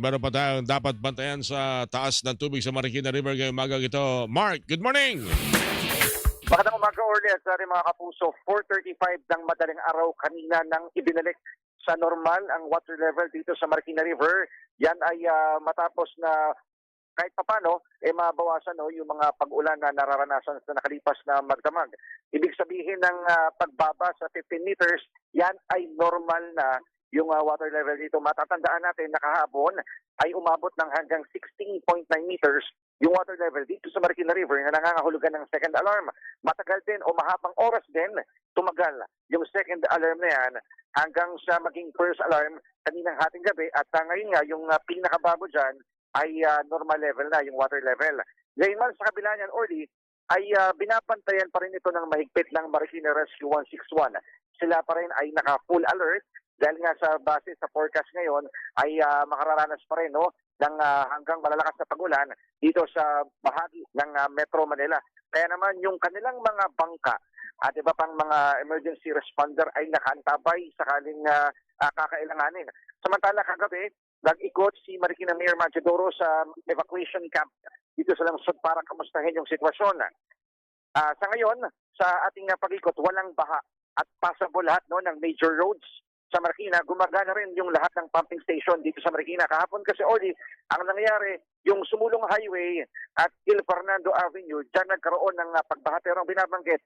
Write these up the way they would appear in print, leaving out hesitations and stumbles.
meron pa tayong dapat bantayan sa taas ng tubig sa Marikina River ngayong umagang ito. Mark, good morning! Magandang umaga, Orly, at sa ating mga kapuso. 4:35 ng madaling araw kanina nang ibinalik sa normal ang water level dito sa Marikina River. Yan ay matapos na kahit papano, mabawasan yung mga pag-ulan na nararanasan sa nakalipas na magdamag. Ibig sabihin ng pagbaba sa 15 meters, yan ay normal na yung water level dito. Matatandaan natin na kahapon ay umabot ng hanggang 16.9 meters yung water level dito sa Marikina River na nangangahulugan ng second alarm. Matagal din o mahabang oras din tumagal yung second alarm na yan hanggang sa maging first alarm kaninang hating gabi at ngayon nga yung pinakabago dyan ay normal level na yung water level. Ngayon man sa kabila niyan, Orly, ay binabantayan pa rin ito ng mahigpit ng Marikina Rescue 161. Sila pa rin ay naka-full alert dahil nga sa base sa forecast ngayon ay makararanas pa rin ng hanggang malalakas na pag-ulan dito sa bahagi ng Metro Manila. Kaya naman yung kanilang mga bangka at iba pang mga emergency responder ay nakaantabay sakaling kakailanganin. Samantala kagabi, nag-ikot si Marikina Mayor Machadoro sa evacuation camp dito sa lungsod para kamustahin yung sitwasyon. Sa ngayon, sa ating pag-ikot, walang baha at passable lahat ng major roads sa Marikina. Gumagana rin yung lahat ng pumping station dito sa Marikina. Kahapon kasi, Oli, ang nangyayari, yung sumulong highway at Il Fernando Avenue, dyan nagkaroon ng pagbaha. Pero ang binabanggit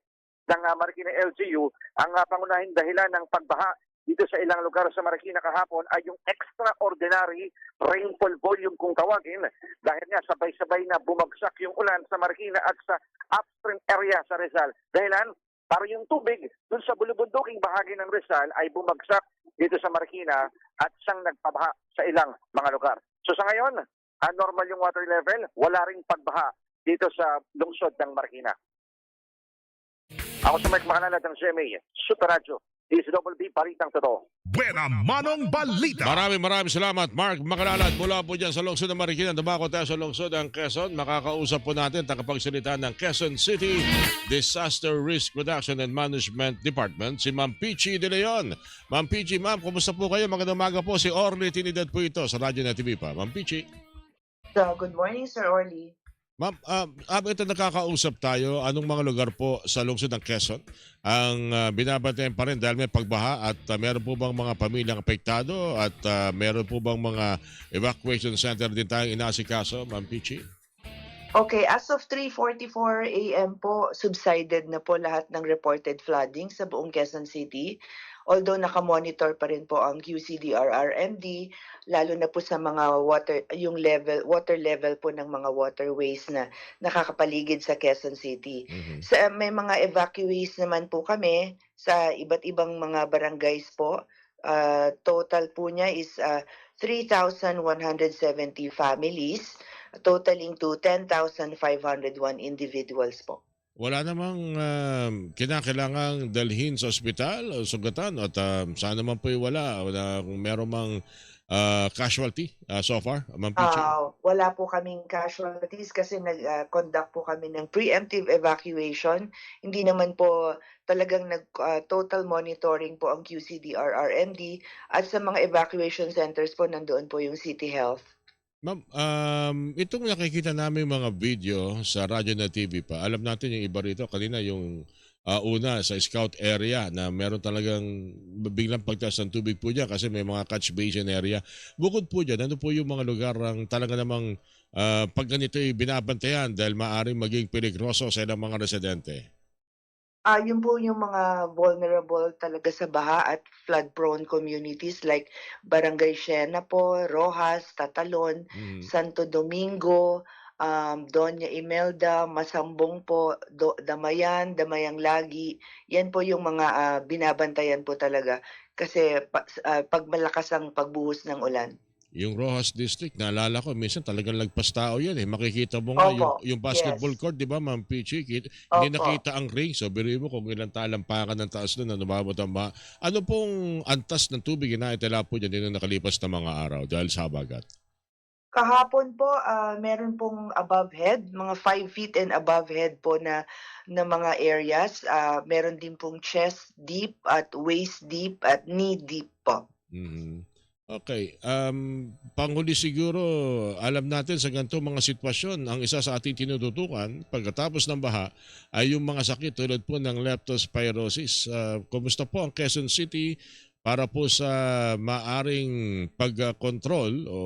ng Marikina LGU, ang pangunahing dahilan ng pagbaha dito sa ilang lugar sa Marikina kahapon ay yung extraordinary rainfall volume kung tawagin dahil nga sabay-sabay na bumagsak yung ulan sa Marikina at sa upstream area sa Rizal. Dahilan, para yung tubig dun sa bulubunduking bahagi ng Rizal ay bumagsak dito sa Marikina at siyang nagpabaha sa ilang mga lugar. So sa ngayon, normal yung water level, wala ring pagbaha dito sa lungsod ng Marikina. Ako sa Mike Macanala ng GMA, Super Radio. DSWB, Balitang Totoo. Buena Manong Balita. Maraming salamat, Mark Makalalat. Mula po dyan sa lungsod ng Marikina, dumako tayo sa lungsod ng Quezon. Makakausap po natin tagapagsalita ng Quezon City Disaster Risk Reduction and Management Department, si Ma'am Pichi De Leon. Ma'am Pichi, ma'am, kumusta po kayo? Magandang umaga po. Si Orly Trinidad po ito sa Radyo na TV pa. Ma'am Pichi. Good morning, Sir Orly. Ma'am, ito nakakausap tayo. Anong mga lugar po sa lungsod ng Quezon ang binabantayan pa rin dahil may pagbaha at meron po bang mga pamilyang apektado at meron po bang mga evacuation center din tayong inaasikaso, Ma'am Pichi? Okay, as of 3:44 a.m. po, subsided na po lahat ng reported flooding sa buong Quezon City. Although nakamonitor pa rin po ang QCDR-RMD, lalo na po sa mga water level po ng mga waterways na nakakapaligid sa Quezon City. May mga evacuees naman po kami sa iba't ibang mga barangays po. Total po niya is 3,170 families, totaling to 10,501 individuals po. Wala namang kinakailangang dalhin sa ospital o sugatan at sana naman po wala kung meron mang casualty so far, Ma'am Pichi? Wala po kaming casualties kasi nag-conduct po kami ng preemptive evacuation. Hindi naman po talagang total monitoring po ang QCDR-RMD at sa mga evacuation centers po nandoon po yung City Health. Ma'am, itong nakikita namin mga video sa Radyo na TV pa, alam natin yung iba rito, kanina yung una sa scout area na meron talagang biglang pagtaas ng tubig po dyan kasi may mga catch basin area. Bukod po dyan, ano po yung mga lugar ang talaga namang pag ganito ay binabantayan dahil maaaring maging peligroso sa ilang mga residente? Yun po yung mga vulnerable talaga sa baha at flood-prone communities like Barangay Siena po, Rojas, Tatalon, Santo Domingo, Doña Imelda, Masambong po, Damayan, Damayang Lagi. Yan po yung mga binabantayan po talaga kasi pag malakas ang pagbuhos ng ulan. Yung Rojas District, naalala ko, minsan talagang lagpas tao yan eh. Makikita mo nga yung basketball yes. court, di ba, Ma'am Pichi? Hindi Opo. nakita ang ring. So, biruin mo kung ilang talampakan ng taas doon na numabot ang baha. Ano pong antas ng tubig na itala po dyan din na nakalipas na mga araw dahil sa habagat? Kahapon po, meron pong above head, mga 5 feet and above head po na mga areas. Meron din pong chest deep at waist deep at knee deep po. Okay. Panghuli siguro, alam natin sa ganito mga sitwasyon, ang isa sa ating tinututukan pagkatapos ng baha ay yung mga sakit tulad po ng leptospirosis. Kumusta po ang Quezon City para po sa maaring pagkontrol o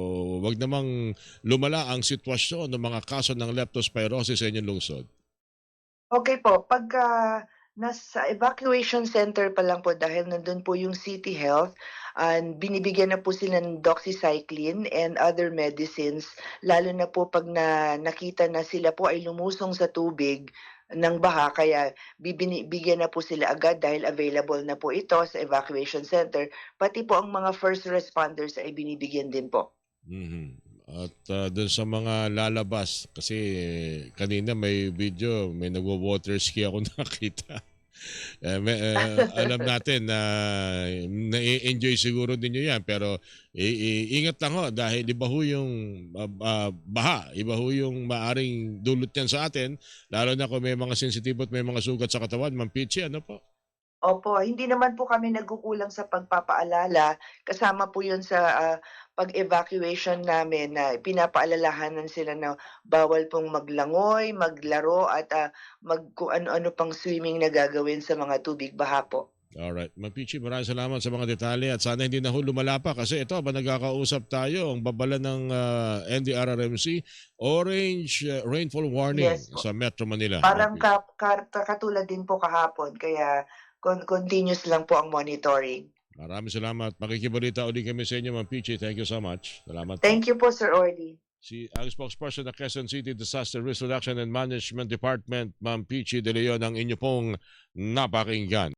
wag namang lumala ang sitwasyon ng mga kaso ng leptospirosis sa inyong lungsod? Okay po, pagka nasa evacuation center pa lang po dahil nandun po yung City Health, and binibigyan na po sila ng doxycycline and other medicines, lalo na po pag nakita na sila po ay lumusong sa tubig ng baha, kaya bigyan na po sila agad dahil available na po ito sa evacuation center. Pati po ang mga first responders ay binibigyan din po. Mhm. At doon sa mga lalabas, kasi kanina may video, may nagwo-water ski ako nakita. Alam natin na nai-enjoy siguro ninyo yan, pero ingat lang ho dahil iba ho yung baha, iba ho yung maaring dulot yan sa atin, lalo na kung may mga sensitibo at may mga sugat sa katawan. Ma'am Pichi, ano po? Opo, hindi naman po kami nagkukulang sa pagpapaalala. Kasama po 'yun sa pag-evacuation namin na pinapaalalahanan sila na bawal pong maglangoy, maglaro at kung ano-ano pang swimming na gagawin sa mga tubig baha po. Alright. Ma'am Pichi, maraming salamat sa mga detalye at sana hindi na ho lumala pa kasi ito, ba nagkakausap tayo, ang babala ng NDRRMC, orange rainfall warning Yes po. sa Metro Manila. Parang Ma'am Pichi. katulad din po kahapon kaya continuous lang po ang monitoring. Maraming salamat. Makikibalita ulit kami sa inyo, Ma'am Pichi. Thank you so much. Salamat po. Thank you po, Sir Orly. Ang spokesperson ng Quezon City Disaster Risk Reduction and Management Department, Ma'am Pichi De Leon, ang inyo pong napakinggan.